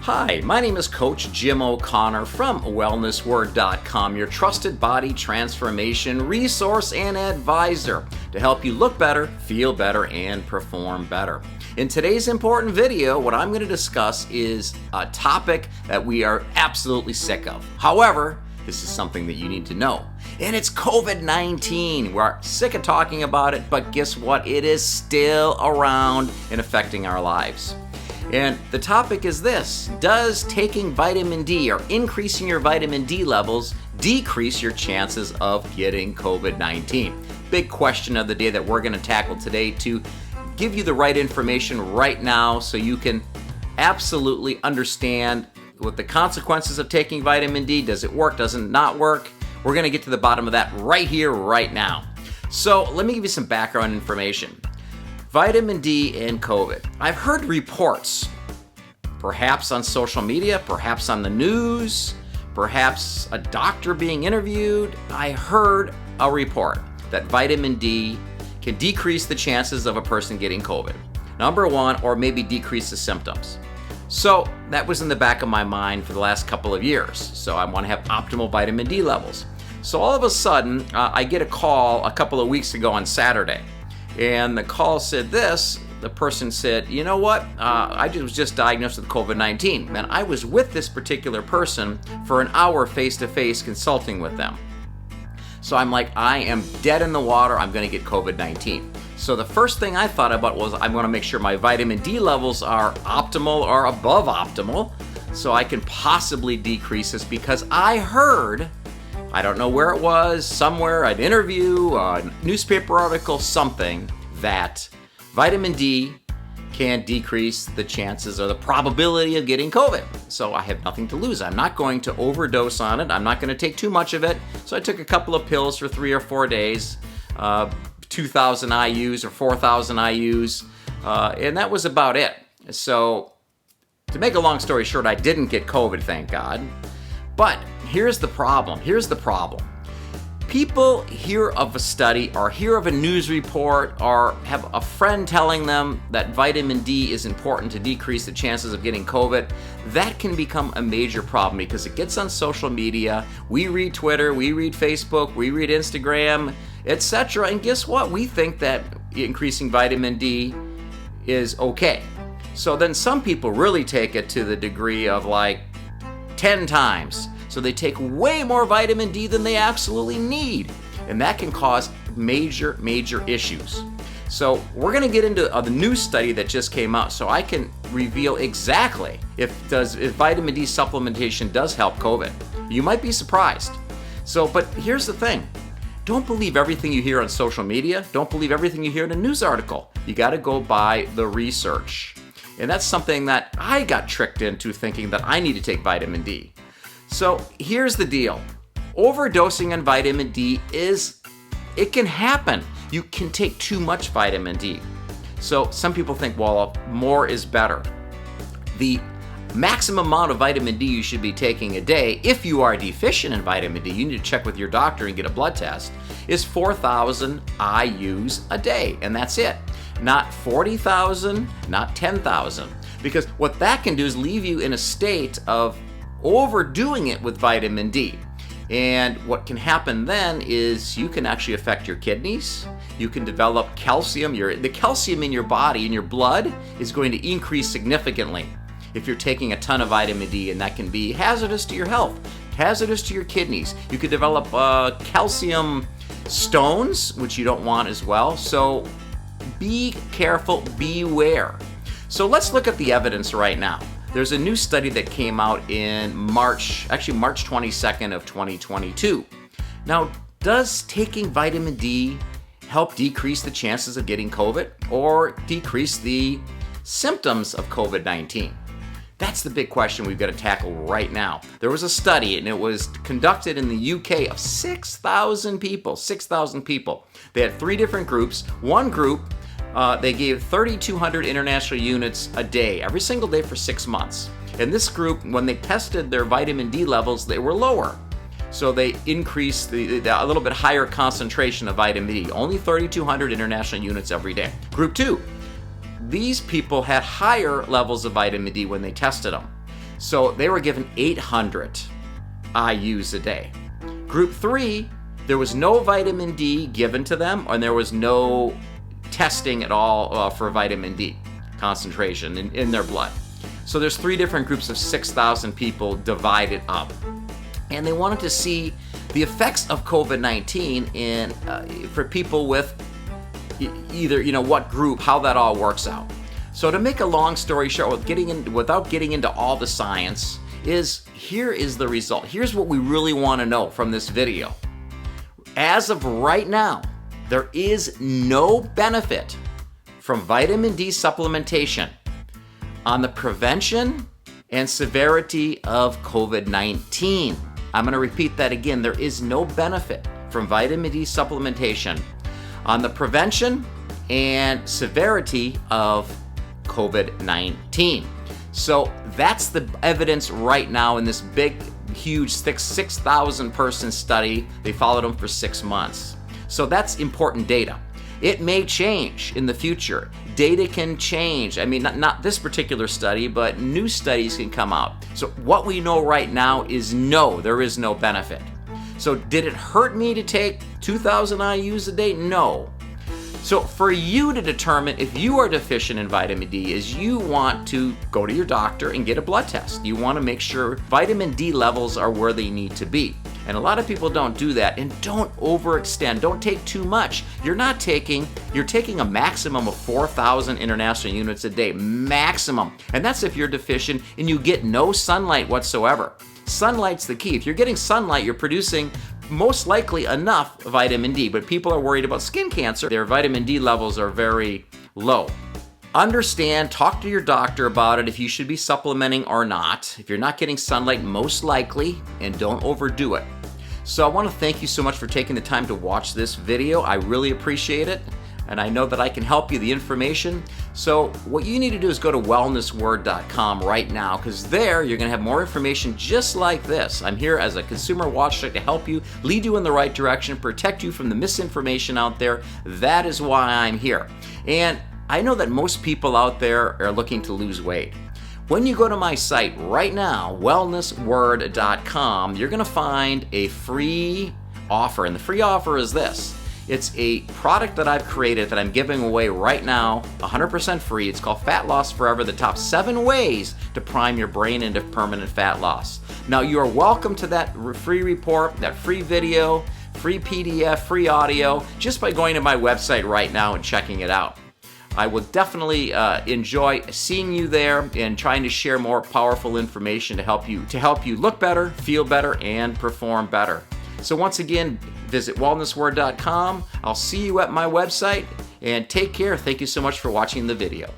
Hi, my name is Coach Jim O'Connor from wellnessword.com, your trusted body transformation resource and advisor to help you look better, feel better, and perform better. In today's important video, what I'm going to discuss is a topic that we are absolutely sick of. However, this is something that you need to know. And it's COVID-19. We're sick of talking about it, but guess what? It is still around and affecting our lives. And the topic is this: does taking vitamin D or increasing your vitamin D levels decrease your chances of getting COVID-19? Big question of the day that we're going to tackle today to give you the right information right now so you can absolutely understand what the consequences of taking vitamin D. Does it work? Does it not work? We're going to get to the bottom of that right here, right now. So let me give you some background information. Vitamin D and COVID. I've heard reports, perhaps on social media, perhaps on the news, perhaps a doctor being interviewed. I heard a report that vitamin D can decrease the chances of a person getting COVID. Number one, or maybe decrease the symptoms. So that was in the back of my mind for the last couple of years. So I want to have optimal vitamin D levels. So all of a sudden, I get a call a couple of weeks ago on Saturday. And the call said this: the person said, you know what, I was just diagnosed with COVID-19. And I was with this particular person for an hour face-to-face consulting with them. So I'm like, I am dead in the water, I'm gonna get COVID-19. So the first thing I thought about was I'm gonna make sure my vitamin D levels are optimal or above optimal so I can possibly decrease this, because I heard, I don't know where it was, somewhere, an interview, a newspaper article, something, that vitamin D can decrease the chances or the probability of getting COVID. So I have nothing to lose. I'm not going to overdose on it. I'm not going to take too much of it. So I took a couple of pills for 3 or 4 days, 2,000 IUs or 4,000 IUs, and that was about it. So to make a long story short, I didn't get COVID, thank God. But here's the problem. People hear of a study or hear of a news report or have a friend telling them that vitamin D is important to decrease the chances of getting COVID. That can become a major problem because it gets on social media. We read Twitter, we read Facebook, we read Instagram, etc. And guess what? We think that increasing vitamin D is okay. So then some people really take it to the degree of like 10 times. So they take way more vitamin D than they absolutely need. And that can cause major issues. So we're gonna get into the new study that just came out so I can reveal exactly if vitamin D supplementation does help COVID. You might be surprised. But here's the thing. Don't believe everything you hear on social media. Don't believe everything you hear in a news article. You gotta go by the research. And that's something that I got tricked into, thinking that I need to take vitamin D. So here's the deal. Overdosing on vitamin D it can happen. You can take too much vitamin D. So some people think, well, more is better. The maximum amount of vitamin D you should be taking a day, if you are deficient in vitamin D, you need to check with your doctor and get a blood test, is 4,000 IUs a day, and that's it. Not 40,000, not 10,000. Because what that can do is leave you in a state of overdoing it with vitamin D. And what can happen then is you can actually affect your kidneys. You can develop calcium. The calcium in your body, in your blood, is going to increase significantly if you're taking a ton of vitamin D, and that can be hazardous to your health, hazardous to your kidneys. You could develop calcium stones, which you don't want as well. So be careful, beware. So let's look at the evidence right now. There's a new study that came out in March 22nd of 2022. Now, does taking vitamin D help decrease the chances of getting COVID or decrease the symptoms of COVID-19? That's the big question we've got to tackle right now. There was a study, and it was conducted in the UK of 6,000 people. They had 3 different groups. One group, they gave 3,200 international units a day, every single day for 6 months. And this group, when they tested their vitamin D levels, they were lower. So they increased a little bit higher concentration of vitamin D, only 3,200 international units every day. Group 2, these people had higher levels of vitamin D when they tested them. So they were given 800 IUs a day. Group 3, there was no vitamin D given to them, and there was no testing at all for vitamin D concentration in their blood. So there's 3 different groups of 6,000 people divided up. And they wanted to see the effects of COVID-19 for people with either, what group, how that all works out. So to make a long story short, without getting into all the science, here is the result. Here's what we really want to know from this video. As of right now, there is no benefit from vitamin D supplementation on the prevention and severity of COVID-19. I'm going to repeat that again. There is no benefit from vitamin D supplementation on the prevention and severity of COVID-19. So that's the evidence right now in this big, huge 6,000 person study. They followed them for 6 months. So that's important data. It may change in the future. Data can change. I mean, not this particular study, but new studies can come out. So what we know right now is no, there is no benefit. So did it hurt me to take 2,000 IUs a day? No. So for you to determine if you are deficient in vitamin D is you want to go to your doctor and get a blood test. You want to make sure vitamin D levels are where they need to be. And a lot of people don't do that, and don't overextend. Don't take too much. You're taking a maximum of 4,000 international units a day, maximum. And that's if you're deficient and you get no sunlight whatsoever. Sunlight's the key. If you're getting sunlight, you're producing most likely enough vitamin D, but people are worried about skin cancer. Their vitamin D levels are very low. Understand, talk to your doctor about it if you should be supplementing or not. If you're not getting sunlight, most likely, and don't overdo it. So I want to thank you so much for taking the time to watch this video. I really appreciate it, and I know that I can help you, the information. So what you need to do is go to wellnessword.com right now, because there you're going to have more information just like this. I'm here as a consumer watchdog to help you, lead you in the right direction, protect you from the misinformation out there. That is why I'm here. And I know that most people out there are looking to lose weight. When you go to my site right now, wellnessword.com, you're going to find a free offer, and the free offer is this. It's a product that I've created that I'm giving away right now, 100% free. It's called Fat Loss Forever, the top 7 ways to prime your brain into permanent fat loss. Now, you are welcome to that free report, that free video, free PDF, free audio, just by going to my website right now and checking it out. I will definitely enjoy seeing you there and trying to share more powerful information to help you look better, feel better, and perform better. So once again, visit wellnessword.com. I'll see you at my website, and take care. Thank you so much for watching the video.